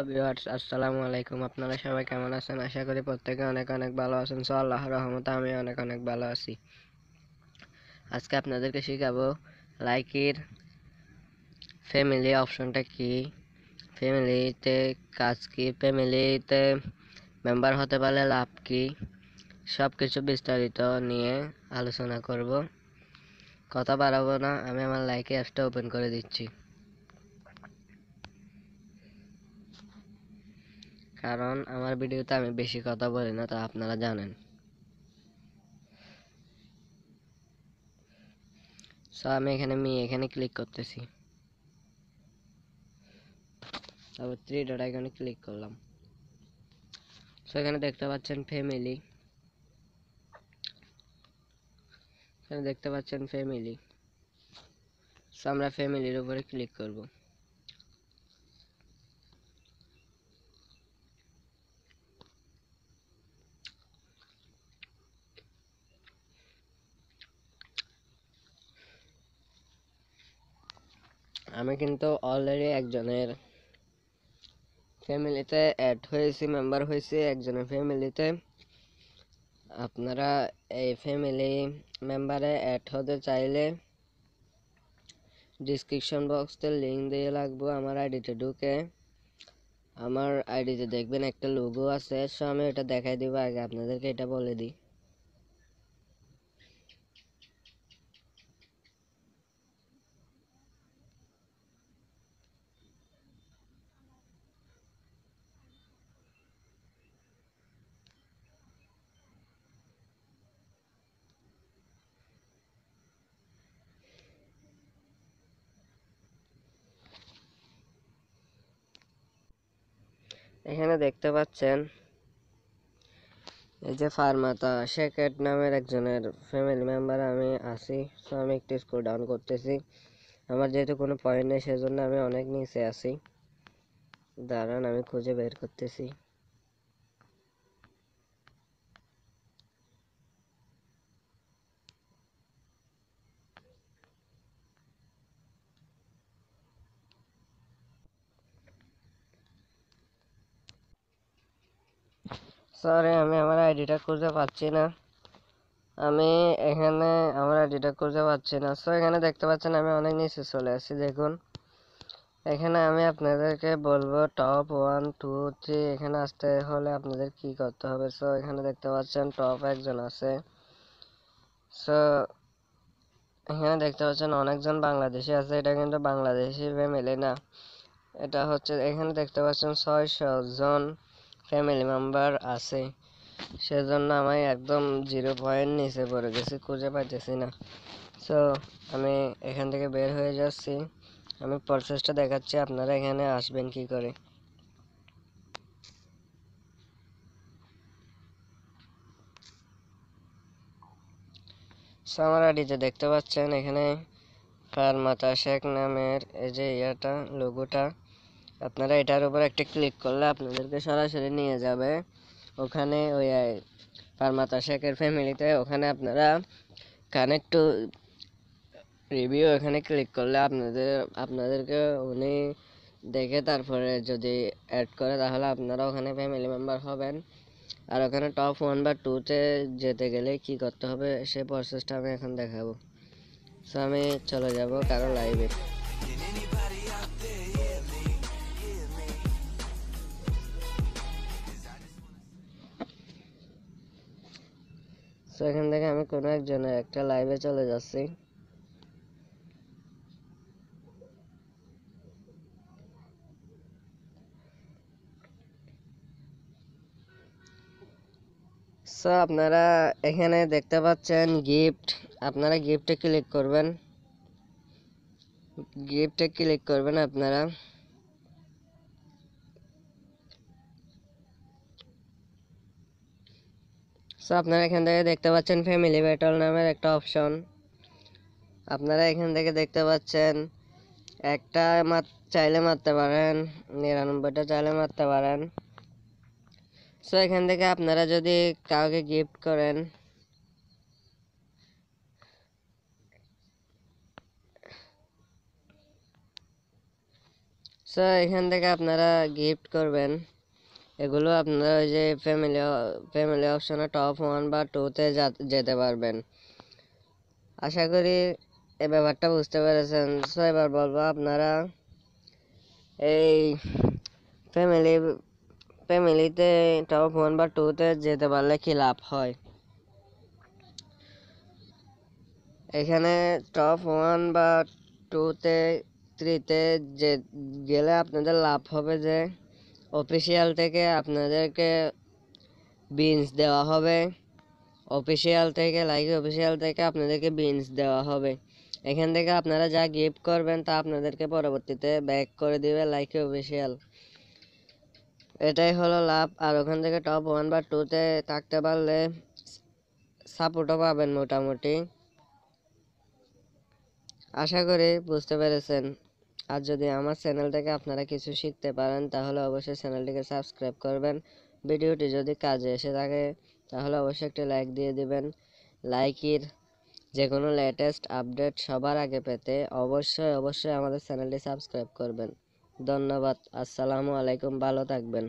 Hello viewers, আসসালামু আলাইকুম। আপনারা সবাই কেমন আছেন? আশা করি প্রত্যেকে অনেক অনেক ভালো আছেন। আল্লাহর রহমতে আমি অনেক অনেক ভালো আছি। আজকে আপনাদেরকে শেখাবো লাইকের ফ্যামিলি অপশনটা কি, ফ্যামিলিতে কাজ কি, ফ্যামিলিতে মেম্বার হতে পারলে লাভ কি, সব কিছু বিস্তারিত নিয়ে আলোচনা করব। কথা বাড়াবো না, আমি আমার লাইকে অ্যাপসটা ওপেন করে দিচ্ছি, কারণ আমার ভিডিওতে আমি বেশি কথা বলি না, তা আপনারা জানেন। আমি এখানে ক্লিক করতেছি, তারপর থ্রি ডট আইকনে ক্লিক করলাম। এখানে দেখতে পাচ্ছেন ফ্যামিলি, আমরা ফ্যামিলির উপরে ক্লিক করব। আমি কিন্তু অলরেডি একজনের ফ্যামিলিতে অ্যাড হয়েছি, মেম্বার হয়েছি একজনের ফ্যামিলিতে। আপনারা এই ফ্যামিলি মেম্বারে অ্যাড হতে চাইলে ডিসক্রিপশন বক্সে লিঙ্ক দিয়ে রাখবো। আমার আইডিতে ঢুকে আমার আইডিতে দেখবেন একটা লোগো আছে, আমি এটা দেখাই দিব। আগে আপনাদেরকে এটা বলে দিই। এখানে দেখতে পাচ্ছেন এই যে ফারমাতা শেকেট নামের একজনের ফ্যামিলি মেম্বার আমি আছি। আমি একটু স্ক্রল ডাউন করতেছি। আমার যেহেতু কোনো পয়েন্ট নেই, সেজন্য আমি অনেক নিচে আছি। দাঁড়ান, আমি খুঁজে বের করতেছি। সরি, আমি আমার আইডিটা খুঁজে পাচ্ছি না। আমি এখানে আমার আইডিটা খুঁজে পাচ্ছি না। এখানে দেখতে পাচ্ছেন আমি অনেক নিচে চলে আসছি। দেখুন, এখানে আমি আপনাদেরকে বলবো টপ 1 2 3 এখানে আসতে হলে আপনাদের কি করতে হবে। এখানে দেখতে পাচ্ছেন টপ একজন আছে। এখানে দেখতে পাচ্ছেন অনেকজন বাংলাদেশি আছে। এটা কিন্তু বাংলাদেশি ফ্যামিলি না, এটা হচ্ছে, এখানে দেখতে পাচ্ছেন 600 জন ফ্যামিলি মেম্বার আছে। সেজন্য আমি একদম 0 পয়েন্ট নিচে পড়ে গেছি, খুঁজে পাইতেছি না। আমি এখান থেকে বের হয়ে যাচ্ছি। আমি প্রসেসটা দেখাচ্ছি, আপনারা এখানে আসবেন কি করে। আমার আইডিতে দেখতে পাচ্ছেন এখানে ফারমাতা শেখ নামের এই যে লোগোটা, আপনারা এটার উপর একটা ক্লিক করলে আপনাদেরকে সরাসরি নিয়ে যাবে ওখানে ওই ফারমাতা শেখের ফ্যামিলিতে। ওখানে আপনারা কানেক্ট টু রিভিউ এখানে ক্লিক করলে আপনাদেরকে উনি দেখে তারপরে যদি অ্যাড করে, তাহলে আপনারা ওখানে ফ্যামিলি মেম্বার হবেন। আর ওখানে টপ 1 বা 2-তে যেতে গেলে কি করতে হবে সেই প্রসেসটা আমি এখন দেখাবো। আমি চলে যাব কারো লাইভে। এখান থেকে আমি কোনো একজনের একটা লাইভে চলে যাচ্ছি। আপনারা এখানে দেখতে পাচ্ছেন গিফট, আপনারা গিফটে ক্লিক করবেন। আপনারা আপনারা এখান থেকে দেখতে পাচ্ছেন ফ্যামিলি ব্যাটল নামের একটা অপশন। আপনারা এখান থেকে দেখতে পাচ্ছেন একটা চাইলে মারতে পারেন, 99টা চাইলে মারতে পারেন। এখান থেকে আপনারা যদি কাউকে গিফট করেন, সো এখান থেকে আপনারা গিফট করবেন। এগুলো আপনারা ওই যে ফ্যামিলি অপশনে টপ 1 বা 2-তে যেতে পারবেন। আশা করি এই ব্যাপারটা বুঝতে পেরেছেন। সো এবার বলবো আপনারা এই ফ্যামিলিতে টপ 1 বা 2-তে যেতে পারলে কি লাভ হয়। এখানে টপ 1 বা 2-তে 3-তে যে গেলে আপনাদের লাভ হবে যে অফিসিয়াল থেকে আপনাদেরকে বিনস দেওয়া হবে। অফিসিয়াল থেকে আপনাদেরকে বিনস দেওয়া হবে। এখান থেকে আপনারা যা গিফট করবেন তা আপনাদেরকে পরবর্তীতে ব্যাক করে দিবে লাইক অফিসিয়াল। এটাই হলো লাভ। আর ওখান থেকে টপ 1 বা 2-তে থাকতে পারলে সাপোর্টও পাবেন মোটামুটি। আশা করি বুঝতে পেরেছেন। আর যদি আমার চ্যানেল থেকে আপনারা কিছু শিখতে পারেন তাহলে অবশ্যই চ্যানেলটিকে সাবস্ক্রাইব করবেন। ভিডিওটি যদি কাজে এসে থাকে তাহলে অবশ্যই একটি লাইক দিয়ে দিবেন। লাইকের যে কোনো লেটেস্ট আপডেট সবার আগে পেতে অবশ্যই আমাদের চ্যানেলটি সাবস্ক্রাইব করবেন। ধন্যবাদ। আসসালামু আলাইকুম। ভালো থাকবেন।